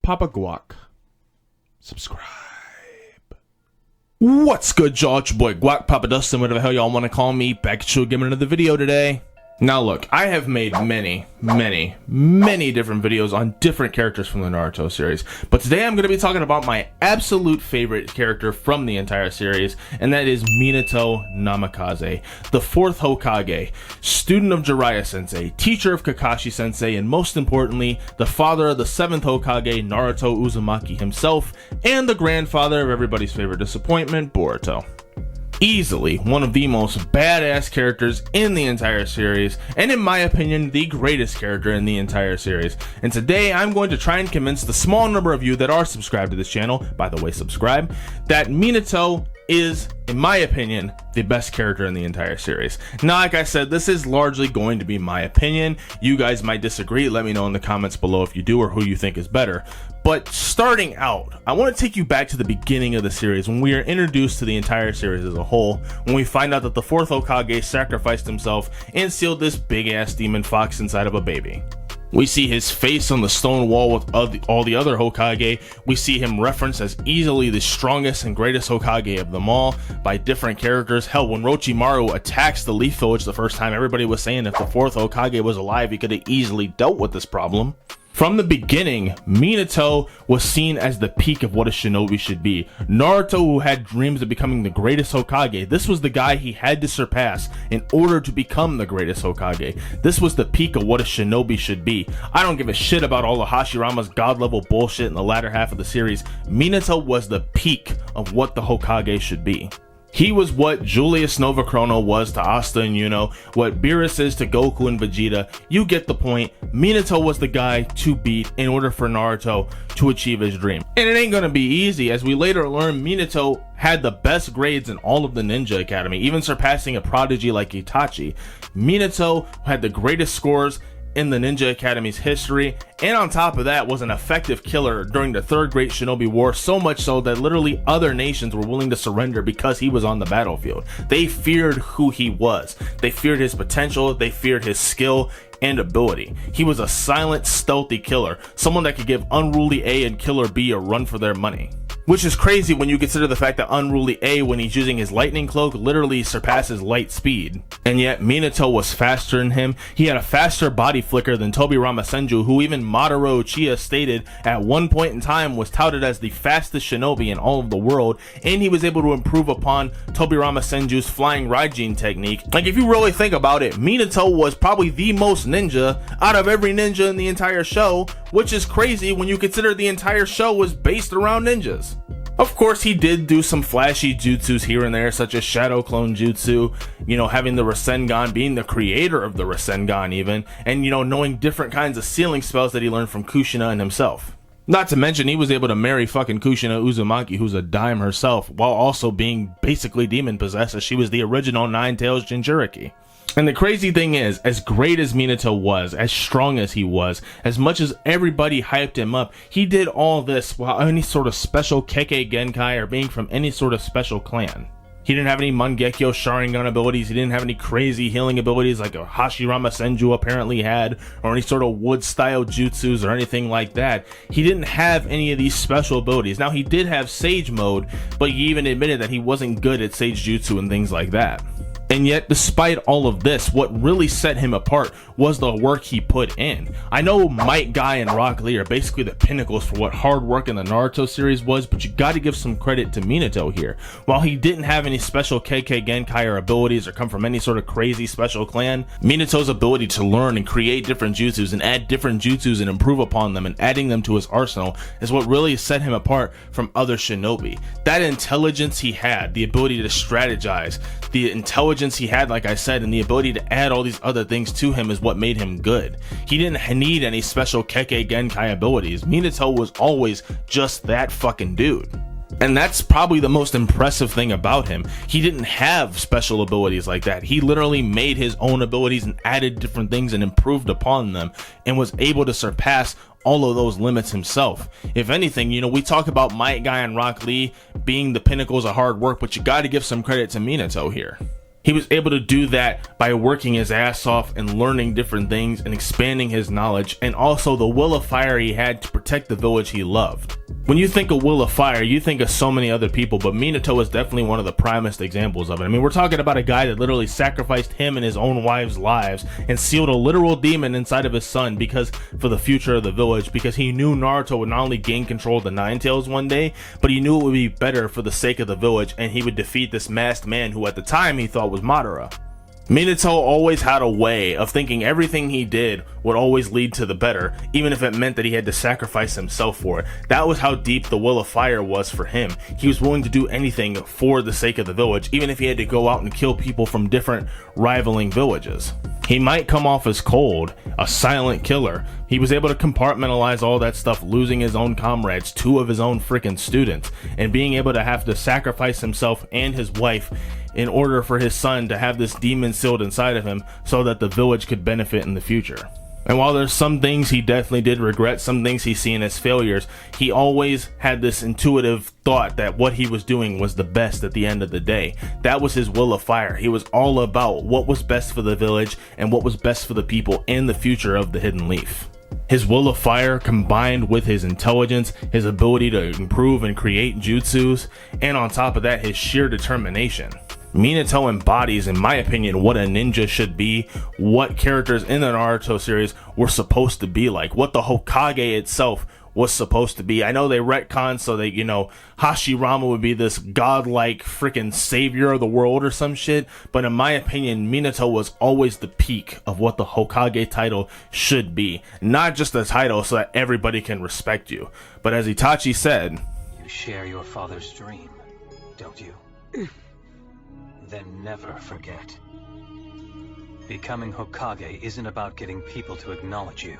Papa Guac. Subscribe. What's good, y'all? It's your boy Guac, Papa Dustin, whatever the hell y'all want to call me. Back at you again with another video today. Now look, I have made many different videos on different characters from the Naruto series, but today I'm going to be talking about my absolute favorite character from the entire series, and that is Minato Namikaze, the 4th Hokage, student of Jiraiya Sensei, teacher of Kakashi Sensei, and most importantly, the father of the 7th Hokage, Naruto Uzumaki himself, and the grandfather of everybody's favorite disappointment, Boruto. Easily one of the most badass characters in the entire series, and in my opinion, the greatest character in the entire series. And today I'm going to try and convince the small number of you that are subscribed to this channel, by the way, subscribe, that Minato is, in my opinion, the best character in the entire series. Now, like I said, this is largely going to be my opinion. You guys might disagree. Let me know in the comments below if you do or who you think is better. But starting out, I want to take you back to the beginning of the series when we are introduced to the entire series as a whole, when we find out that the 4th Hokage sacrificed himself and sealed this big-ass demon fox inside of a baby. We see his face on the stone wall with all the other Hokage. We see him referenced as easily the strongest and greatest Hokage of them all by different characters. Hell, when Orochimaru attacks the Leaf Village the first time, everybody was saying if the 4th Hokage was alive, he could have easily dealt with this problem. From the beginning, Minato was seen as the peak of what a shinobi should be. Naruto, who had dreams of becoming the greatest Hokage, this was the guy he had to surpass in order to become the greatest Hokage. This was the peak of what a shinobi should be. I don't give a shit about all the Hashirama's god level bullshit in the latter half of the series. Minato was the peak of what the Hokage should be. He was what Julius Novachrono was to Asta and Yuno, what Beerus is to Goku and Vegeta. You get the point. Minato was the guy to beat in order for Naruto to achieve his dream. And it ain't gonna be easy, as we later learn Minato had the best grades in all of the Ninja Academy, even surpassing a prodigy like Itachi. Minato had the greatest scores in the Ninja Academy's history, and on top of that was an effective killer during the 3rd Great Shinobi War, so much so that literally other nations were willing to surrender because he was on the battlefield. They feared who he was. They feared his potential, they feared his skill and ability. He was a silent, stealthy killer, someone that could give Unruly A and Killer B a run for their money. Which is crazy when you consider the fact that Unruly A, when he's using his lightning cloak, literally surpasses light speed. And yet Minato was faster than him. He had a faster body flicker than Tobirama Senju, who even Madara Uchiha stated at one point in time was touted as the fastest shinobi in all of the world, and he was able to improve upon Tobirama Senju's flying Raijin technique. Like, if you really think about it, Minato was probably the most ninja out of every ninja in the entire show, which is crazy when you consider the entire show was based around ninjas. Of course, he did do some flashy jutsus here and there, such as Shadow Clone Jutsu, you know, having the Rasengan, being the creator of the Rasengan even, and, you know, knowing different kinds of sealing spells that he learned from Kushina and himself. Not to mention, he was able to marry fucking Kushina Uzumaki, who's a dime herself, while also being basically demon-possessed, as she was the original Nine-Tails Jinchuriki. And the crazy thing is, as great as Minato was, as strong as he was, as much as everybody hyped him up, he did all this while any sort of special Kekkei Genkai or being from any sort of special clan. He didn't have any Mangekyo Sharingan abilities, he didn't have any crazy healing abilities like a Hashirama Senju apparently had, or any sort of wood-style jutsus or anything like that. He didn't have any of these special abilities. Now, he did have Sage Mode, but he even admitted that he wasn't good at Sage Jutsu and things like that. And yet, despite all of this, what really set him apart was the work he put in. I know Might Guy and Rock Lee are basically the pinnacles for what hard work in the Naruto series was, but you gotta give some credit to Minato here. While he didn't have any special Kekkei Genkai or abilities or come from any sort of crazy special clan, Minato's ability to learn and create different jutsus and add different jutsus and improve upon them and adding them to his arsenal is what really set him apart from other shinobi. That intelligence he had, the ability to strategize, the intelligence he had, like I said, and the ability to add all these other things to him is what made him good. He didn't need any special Kekkei Genkai abilities. Minato was always just that fucking dude. And that's probably the most impressive thing about him. He didn't have special abilities like that. He literally made his own abilities and added different things and improved upon them and was able to surpass all of those limits himself. If anything, you know, we talk about Might Guy and Rock Lee being the pinnacles of hard work, but you got to give some credit to Minato here. He was able to do that by working his ass off and learning different things and expanding his knowledge, and also the will of fire he had to protect the village he loved. When you think of will of fire, you think of so many other people, but Minato is definitely one of the primest examples of it. I mean, we're talking about a guy that literally sacrificed him and his own wives' lives and sealed a literal demon inside of his son for the future of the village, because he knew Naruto would not only gain control of the Nine Tails one day, but he knew it would be better for the sake of the village, and he would defeat this masked man who at the time he thought was Madara. Minato always had a way of thinking everything he did would always lead to the better, even if it meant that he had to sacrifice himself for it. That was how deep the will of fire was for him. He was willing to do anything for the sake of the village, even if he had to go out and kill people from different rivaling villages. He might come off as cold, a silent killer. He was able to compartmentalize all that stuff, losing his own comrades, 2 of his own freaking students, and being able to have to sacrifice himself and his wife in order for his son to have this demon sealed inside of him so that the village could benefit in the future. And while there's some things he definitely did regret, some things he's seen as failures, he always had this intuitive thought that what he was doing was the best at the end of the day. That was his will of fire. He was all about what was best for the village and what was best for the people and the future of the Hidden Leaf. His will of fire, combined with his intelligence, his ability to improve and create jutsus, and on top of that, his sheer determination. Minato embodies, in my opinion, what a ninja should be, what characters in the Naruto series were supposed to be like, what the Hokage itself was supposed to be. I know they retconned so that, Hashirama would be this godlike freaking savior of the world or some shit, but in my opinion, Minato was always the peak of what the Hokage title should be. Not just a title so that everybody can respect you, but as Itachi said, "You share your father's dream, don't you? Then never forget. Becoming Hokage isn't about getting people to acknowledge you.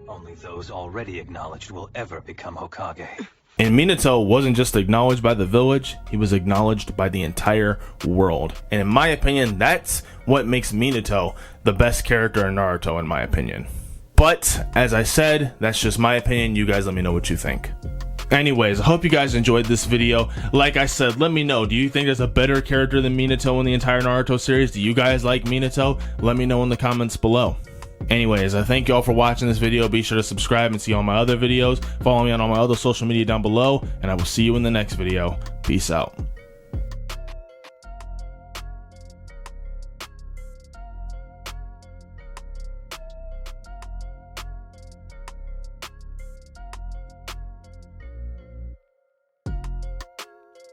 Only those already acknowledged will ever become Hokage." And Minato wasn't just acknowledged by the village, he was acknowledged by the entire world. And in my opinion, that's what makes Minato the best character in Naruto, in my opinion. But, as I said, that's just my opinion. You guys let me know what you think. Anyways, I hope you guys enjoyed this video. Like I said, let me know, do you think there's a better character than Minato in the entire Naruto series? Do you guys like Minato? Let me know in the comments below. Anyways, I thank y'all for watching this video. Be sure to subscribe and see all my other videos. Follow me on all my other social media down below, and I will see you in the next video. Peace out.